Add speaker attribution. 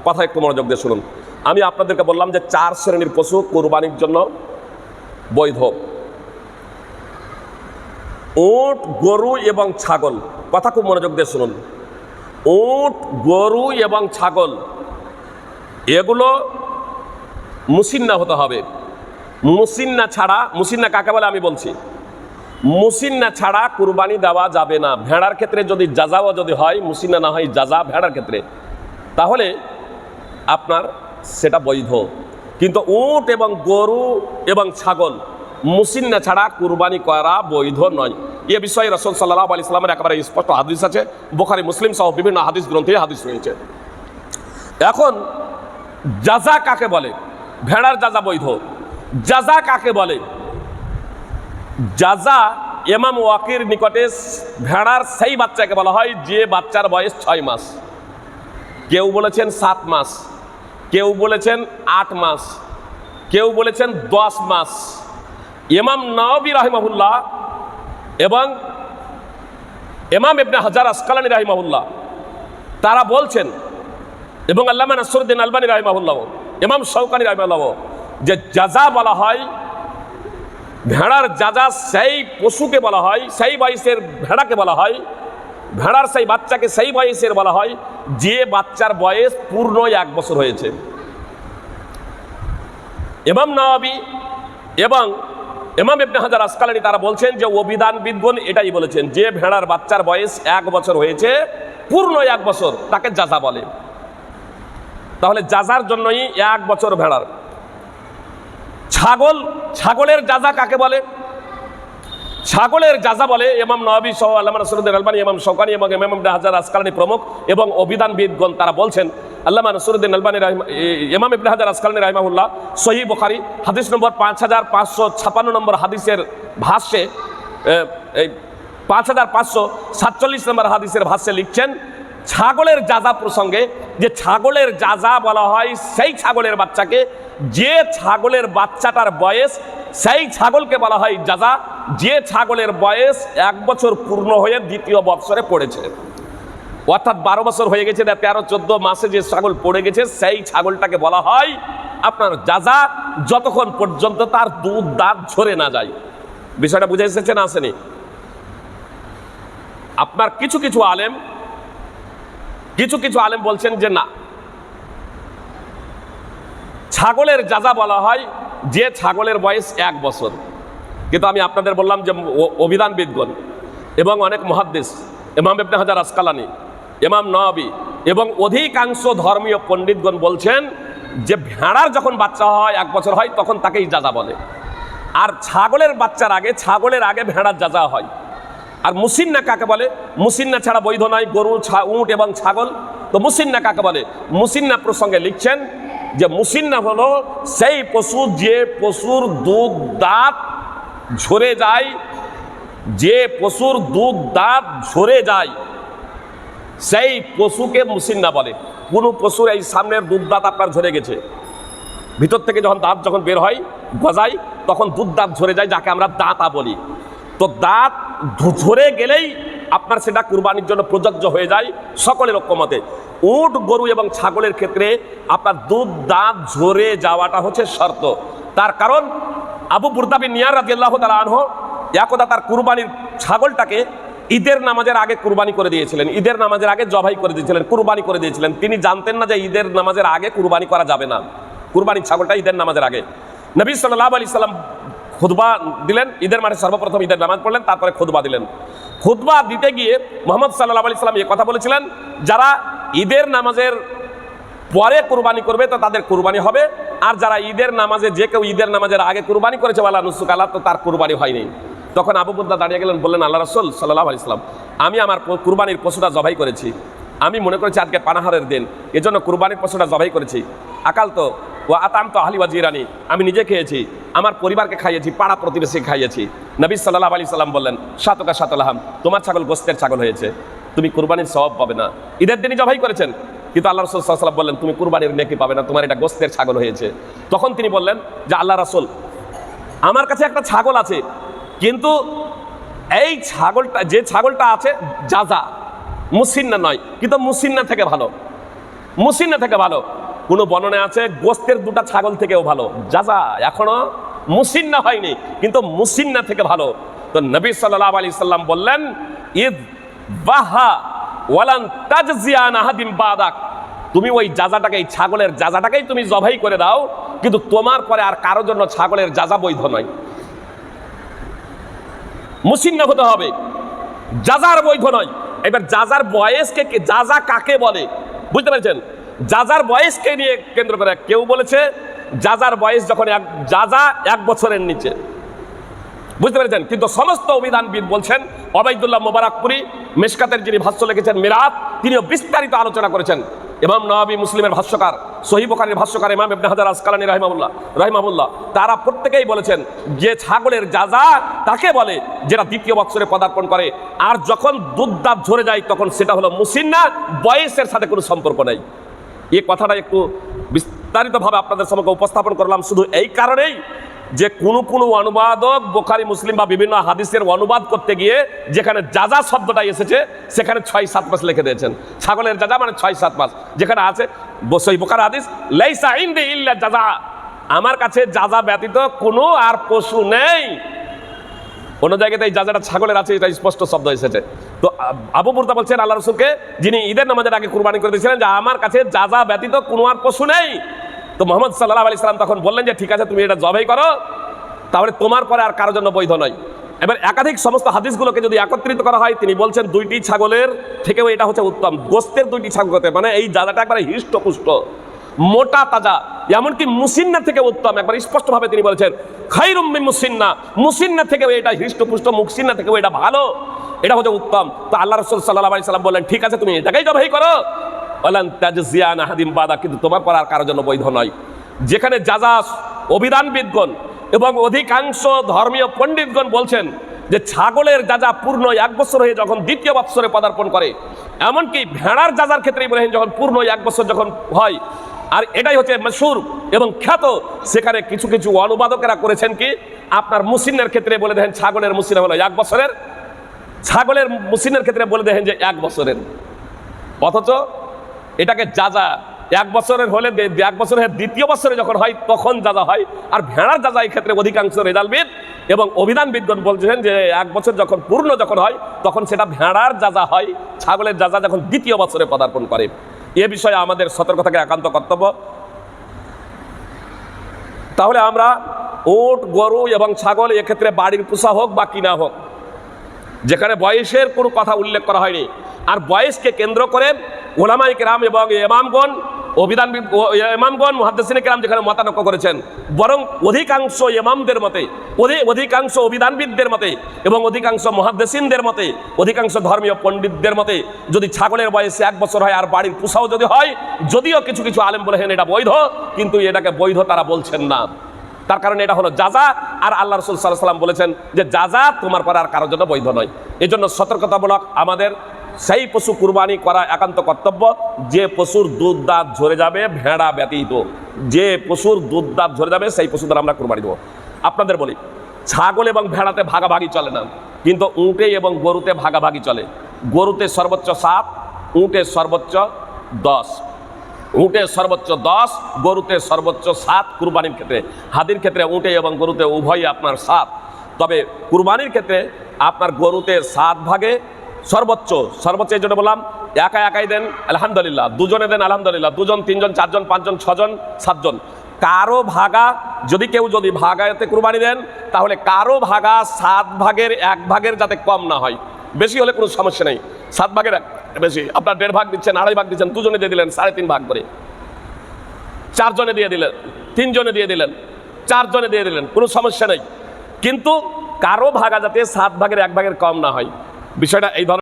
Speaker 1: কথা একটু মনোযোগ দিয়ে শুনুন। আমি আপনাদেরকে বললাম যে 4 শ্রেণীর পশু কোরবানির জন্য বৈধ: উট, গরু এবং ছাগল। কথা খুব মনোযোগ দিয়ে শুনুন। উট, গরু এবং ছাগল এগুলো মুসিন্না হতে হবে। মুসিন্না ছাড়া, মুসিন্না কাকে বলে আমি বলছি, মুসিন্না ছাড়া কুরবানি দেওয়া যাবে না। ভেড়ার ক্ষেত্রে যদি জাজাও যদি হয়, মুসিন্না না হয় জাজা ভেড়ার ক্ষেত্রে, তাহলে আপনার সেটা বৈধ। কিন্তু উট এবং গরু এবং ছাগল মুসিন্না ছাড়া কুরবানি করা বৈধ নয়। এ বিষয়ে রাসূল সাল্লাল্লাহু আলাইহি ওয়াসাল্লামের একেবারে স্পষ্ট হাদিস আছে, বুখারী মুসলিম সহ বিভিন্ন হাদিস গ্রন্থে হাদিস রয়েছে। এখন জাজা কাকে বলে? ভেড়ার জাজা বৈধ। জাজা কাকে বলে? জাজা ইমাম ওয়াকির নিকটে ভেড়ার সেই বাচ্চাকে বলা হয় যে বাচ্চার বয়স 6 মাস। কেউ বলেছেন 7 মাস, কেউ বলেছেন 8 মাস, কেউ বলেছেন 10 মাস। ইমাম নাওয়াবী রাহিমাহুল্লাহ এবং ইমাম ইবনে হাজার আসকালানী রাহিমাহুল্লাহ তারা বলছেন, এবং আল্লামা নাসরুদ্দিন আলবানী রাহিমাহুল্লাহ, ইমাম শাওকানী রাহিমাহুল্লাহ, যে জাজা বলা হয়, ভেড়ার জাজা সেই পশুকে বলা হয়, সেই বয়সের ভেড়াকে বলা হয়, ভেড়ার সেই বাচ্চাকে সেই বয়সের বলা হয় যে বাচ্চার বয়স পূর্ণ 1 বছর হয়েছে। ইমাম নাওয়াবী এবং ইমাম ইবনে হাজার আসকালানী তারা বলছেন যে অভিধানবিদগণ এটাই বলেছেন যে ভেড়ার বাচ্চার বয়স 1 বছর হয়েছে, পূর্ণ 1 বছর, তাকে জাজা বলে। তাহলে জাজার জন্যই 1 বছর ভেড়ার। ছাগল, ছাগলের জাজা কাকে বলে? ছাগলের জাজা বলে ইমাম নাওয়াবী সহ আল্লামা নাসরুদ্দিন আলবানী, ইমাম শাওকানী এবং ইমাম ইবনে হাজার আসকালানী প্রমুখ এবং অভিধানবিদগণ তারা বলছেন, আল্লামা নাসরুদ্দিন আলবানী ইমাম ইবনে হাজার আসকালানী রাহিমাহুল্লাহ সহিহ বুখারী হাদিস নম্বর 5556 নম্বর হাদিসের ভাষ্যে, এই 5547 নম্বর হাদিসের ভাষ্যে লিখছেন ছাগলের জাজা প্রসঙ্গে, যে ছাগলের জাজা বলা হয় সেই ছাগলের বাচ্চাকে যে ছাগলের বাচ্চাটার বয়স, সেই ছাগলকে বলা হয় জাজা যে ছাগলের বয়স 1 বছর পূর্ণ হয়ে 2য় বৎসরে পড়েছে। অর্থাৎ 12 বছর হয়ে গেছে, 13-14 মাসে যে ছাগল পড়ে গেছে সেই ছাগলটাকে বলা হয় আপনার জাজা, যতক্ষণ পর্যন্ত তার দুধ দাঁত ঝরে না যায়। বিষয়টা বুঝে এসেছে না আসেনি? আপনার কিছু কিছু আলেম বলছেন যে না, ছাগলের জাজা বলা হয় যে ছাগলের বয়স 1 বছর। কিন্তু আমি আপনাদের বললাম যে অভিধানবিদগণ এবং অনেক মুহাদ্দিস, ইমাম ইবনে হাজার আসকালানী, ইমাম নাওয়াবী এবং অধিকাংশ ধর্মীয় পণ্ডিতগণ বলছেন যে ভেড়ার যখন বাচ্চা হয় 1 বছর হয় তখন তাকেই জাজা বলে। আর ছাগলের বাচ্চার আগে, ছাগলের আগে ভেড়ার জাজা হয়। আর মুসিন্না কাকে বলে? মুসিন্না ছাড়া বৈধ নয় গরু, উট এবং ছাগল। তো মুসিন্না কাকে বলে? মুসিন্না প্রসঙ্গে লিখছেন যে মুসিন্না হলো সেই পশু যে পশুর দুধ দাঁত ঝরে যায়, যে পশুর দুধ দাঁত ঝরে যায় সেই পশুকে মুসিন্না বলে। কোনো পশুর এই সামনের দুধ দাঁত আপনার ঝরে গেছে, ভিতর থেকে যখন দাঁত যখন বের হয় গজায়, তখন দুধ দাঁত ঝরে যায়, যাকে আমরা দাঁতা বলি। তো দাঁত ঝরে গেলেই আপনার সেটা কুরবানির জন্য প্রযোজ্য হয়ে যায় সকলের ঐক্যমতে। উট, গরু এবং ছাগলের ক্ষেত্রে আপনার দুধ দাঁত ঝরে যাওয়াটা হচ্ছে শর্ত। তার কারণ আবু বুরদা বিন নিয়ার রাদিয়াল্লাহু তাআলা আনহু একদা তার কুরবানির ছাগলটাকে ঈদের নামাজের আগে কুরবানি করে দিয়েছিলেন, ঈদের নামাজের আগে জবাই করে দিয়েছিলেন, কুরবানি করে দিয়েছিলেন। তিনি জানতেন না যে ঈদের নামাজের আগে কুরবানি করা যাবে না, কুরবানির ছাগলটা ঈদের নামাজের আগে। নবী সাল্লাল্লাহু আলাইহি সাল্লাম খুতবা দিলেন, ঈদের মাঠে সর্বপ্রথম ঈদের নামাজ পড়লেন, তারপরে খুতবা দিলেন। খুতবা দিতে গিয়ে মুহাম্মদ সাল্লাল্লাহু আলাইহি সাল্লাম এই কথা বলেছিলেন, যারা ঈদের নামাজের পরে কুরবানি করবে তো তাদের কুরবানি হবে, আর যারা ঈদের নামাজে, যে কেউ ঈদের নামাজের আগে কুরবানি করেছে ওয়ালা নুসুক আলাহ, তো তার কুরবানি হয়নি। তখন আবু বুরদা দাঁড়িয়ে গেলেন, বললেন, আল্লাহ রাসূল সাল্লাল্লাহু আলাইহি সাল্লাম, আমি আমার কুরবানির পশুটা জবাই করেছি, আমি মনে করেছি আজকে পানাহারের দিন, এজন্য কুরবানির পশুটা জবাই করেছি। আকাল তো ও আতাম তো আহলি ওয়া জিরানি, আমি নিজে খেয়েছি, আমার পরিবারকে খাইয়েছি, পাড়া প্রতিবেশী খাইয়েছি। নবী সাল্লাল্লাহু আলাইহি সাল্লাম বললেন, শাতুকা শাতুলাহাম, তোমার ছাগল গোশতের ছাগল হয়েছে, তুমি কুরবানির সওয়াব পাবে না। ঈদের দিনই জবাই করেছেন, কিন্তু আল্লাহ রাসূল সাল্লাল্লাহু আলাইহি ওয়াসাল্লাম বললেন, তুমি কুরবানির নেকি পাবে না, তোমার এটা গোশতের ছাগল হয়েছে। তখন তিনি বললেন যে আল্লাহ রাসূল, আমার কাছে একটা ছাগল আছে, কিন্তু এই ছাগলটা, যে ছাগলটা আছে জাজা, মুসিন্না নয়, কিন্তু মুসিন্না থেকে ভালো। মুসিন্না থেকে ভালো। কোনো বর্ণনায় আছে গোস্তের দুটা ছাগল থেকেও ভালো। যাজা এখনো মুসিন্না হয়নি, কিন্তু মুসিন্না থেকে ভালো। তো নবী সাল্লাল্লাহু আলাইহি সাল্লাম বললেন, ইদ বাহা ওয়ালান তাজজিয়ান আহাদিম বাদাক, তুমি ওই যাজাটাকে, এই ছাগলের যাজাটাকেই তুমি জবাই করে দাও, কিন্তু তোমার পরে আর কারোর জন্য ছাগলের যাজা বৈধ নয়। মুসিন্না হতে হবে, যাজার বৈধ নয়। এবার যাজার বয়সকে, যাজা কাকে বলে বুঝতে পেরেছেন? যাজার বয়সকে নিয়ে কেন্দ্র করে কেউ বলেছে যাজার বয়স যখন যাজা 1 বছরের নিচে, বুঝতে পেরেছেন? কিন্তু সমস্ত অভিধানবিদ বলছেন, ওবাইদুল্লাহ মুবারাকপুরি মিশকাতের যিনি ভাষ্য লিখেছেন মিরাত, তিনিও বিস্তারিত আলোচনা করেছেন। ইমাম নওয়াবী মুসলিমের ভাষ্যকার, সহিহ বুখারীর ভাষ্যকার ইমাম ইবনে হাজার আসকালানী রাহিমাহুল্লাহ তারা প্রত্যেকেই বলেছেন যে ছাগলের যাজা তাকে বলে যেটা দ্বিতীয় বৎসরে পদার্পণ করে, আর যখন দুধ দাঁত ঝরে যায় তখন সেটা হলো মুসিন্না, বয়সের সাথে কোনো সম্পর্ক নেই। এই কথাটা একটু বিস্তারিতভাবে আপনাদের সম্মুখে উপস্থাপন করলাম শুধু এই কারণেই যে কোনো অনুবাদক বুখারী মুসলিম বা বিভিন্ন হাদিসের অনুবাদ করতে গিয়ে যেখানে যাজা শব্দটা এসেছে সেখানে 6-7 মাস লিখে দিয়েছেন। ছাগলের যাজা মানে 6-7 মাস, যেখানে আছে সহিহ বুখারী হাদিস লাইসা ইনদি ইল্লা যাজা, আমার কাছে যাজা ব্যতীত কোনো আর পশু নেই। অন্য জায়গাতে এই যাজাটা ছাগলের আছে, এটা স্পষ্ট শব্দ এসেছে। তো আবু বুরদা বলছেন আল্লাহ রাসূলকে, যিনি ঈদের নামাজের আগে কুরবানি করে দিয়েছিলেন, যে আমার কাছে যাজা ব্যতীত কোনো আর পশু নেই। তো মুহাম্মদ সাল্লাল্লাহু আলাইহি সাল্লাম তখন বললেন যে ঠিক আছে, তুমি এটা জবাই করো, তাহলে তোমার পরে আর কারোর জন্য বৈধ নয়। এবার একাধিক সমস্ত হাদিসগুলোকে যদি একত্রিত করা হয়, তিনি বলছেন 2টি ছাগলের থেকেও এটা হচ্ছে উত্তম। গোস্তের 2টি ছাগল হতে মানে এই যাজাটা একবারে হৃষ্টপুষ্ট মোটা তাজা, এমনকি মুসিন্না থেকে উত্তম। একবার স্পষ্টভাবে তিনি বলেছেন খায়রুম মিন মুসিন্না, মুসিন্না থেকেও এটা হৃষ্টপুষ্ট, মুসিন্না থেকেও এটা ভালো, এটা হচ্ছে উত্তম। তো আল্লাহ রাসূল সাল্লাল্লাহু আলাইহি সাল্লাম বললেন ঠিক আছে, তুমি এটাকেই জবাই করো, ওয়ালান তাজজিয়ান আহাদিম বাদা, কিন্তু তোমার পর আর কারোর জন্য বৈধ নয়। যেখানে যাজা অভিধানবিদগণ এবং অধিকাংশ ধর্মীয় পণ্ডিতগণ বলছেন যে ছাগলের যাজা পূর্ণ 1 বছর হয়ে যখন দ্বিতীয় বৎসরে পদার্পণ করে, এমনকি ভেড়ার যাজার ক্ষেত্রে বলেন যখন পূর্ণ 1 বছর যখন হয়, আর এটাই হচ্ছে মশহুর এবং খ্যাত। সেখানে কিছু কিছু অনুবাদকেরা করেছেন কি, আপনার মুসিন্নের ক্ষেত্রে বলে দেখেন ছাগলের মুসিন্না হলো 1 বছরের, ছাগলের মুসিন্নের ক্ষেত্রে বলে দেখেন যে 1 বছরের, অথচ এটাকে যাজা 1 বছরের হলে 1 বছরের দ্বিতীয় বছরে যখন হয় তখন যাজা হয়। আর ভেড়ার যাজা এই ক্ষেত্রে অধিকাংশ রেজালবিদ এবং অভিধানবিদগণ বলছেন যে 1 বছর যখন পূর্ণ যখন হয় তখন সেটা ভেড়ার যাজা হয়, ছাগলের যাজা যখন দ্বিতীয় বছরে পদার্পণ করে। এ বিষয়ে আমাদের সতর্ক থাকা একান্ত কর্তব্য। তাহলে আমরা উট, গরু এবং ছাগল এক্ষেত্রে বাড়ির পোষা হোক বা কিনা হোক, যেখানে বয়সের কোনো কথা উল্লেখ করা হয়নি, আর বয়সকে কেন্দ্র করে ওলামায়ে কেরাম এবং ইমামগণ, অভিধানবিদ ইমামগণ, মুহাদ্দিসিনে কেরাম যেখানে মতানক্য করেছেন, বরং অধিকাংশ ইমামদের মতে, অধিকাংশ অভিধানবিদদের মতে এবং অধিকাংশ মুহাদ্দিসিনদের মতে, অধিকাংশ ধর্মীয় পণ্ডিতদের মতে যদি ছাগলের বয়স 1 বছর হয় আর বাড়ির পোষাও যদি হয়, যদিও কিছু কিছু আলেম বলেছেন এটা বৈধ, কিন্তু এটাকে বৈধ তারা বলছেন না। তার কারণ এটা হলো যাজা, আর আল্লাহ রাসূল সাল্লাল্লাহু আলাইহি সাল্লাম বলেছেন যে যাজা তোমার পর আর কারোর জন্য বৈধ নয়। এজন্য সতর্কতামূলক আমাদের সেই পশু কুরবানি করা একান্ত কর্তব্য যে পশুর দুধ দাঁত ঝরে যাবে, ভেড়া ব্যতীত যে পশুর দুধ দাঁত ঝরে যাবে সেই পশু দ্বারা আমরা কুরবানি দেবো। আপনাদের বলি, ছাগল এবং ভেড়াতে ভাগাভাগি চলে না, কিন্তু উটে এবং গরুতে ভাগাভাগি চলে। গরুতে সর্বোচ্চ 7, উটে সর্বোচ্চ 10, উটের সর্বোচ্চ 10, গরুতে সর্বোচ্চ 7 কুরবানির ক্ষেত্রে। হাদির ক্ষেত্রে উটে এবং গরুতে উভয়ই আপনার 7, তবে কুরবানির ক্ষেত্রে আপনার গরুতে 7 ভাগে সর্বোচ্চ এই জন্য বললাম একাই দেন আলহামদুলিল্লাহ, দুজনে দেন আলহামদুলিল্লাহ, 2 জন 3 জন 4 জন 5 জন 6 জন 7 জন। কারো ভাগা কেউ যদি ভাগাতে কুরবানি দেন তাহলে কারো ভাগা 7 ভাগের 1 ভাগের যাতে কম না হয়, বেশি হলে কোনো সমস্যা নেই। 7 ভাগের বেশি আপনার 1.5 ভাগ দিচ্ছেন, 2.5 ভাগ দিচ্ছেন, 2 জনে দিয়ে দিলেন 3.5 ভাগ করে, 4 জনে দিয়ে দিলেন, 3 জনে দিয়ে দিলেন, 4 জনে দিয়ে দিলেন, কোনো সমস্যা নেই। কিন্তু কারো ভাগা যাতে 7 ভাগের 1 ভাগের কম না হয়, বিষয়টা এই ধরনের।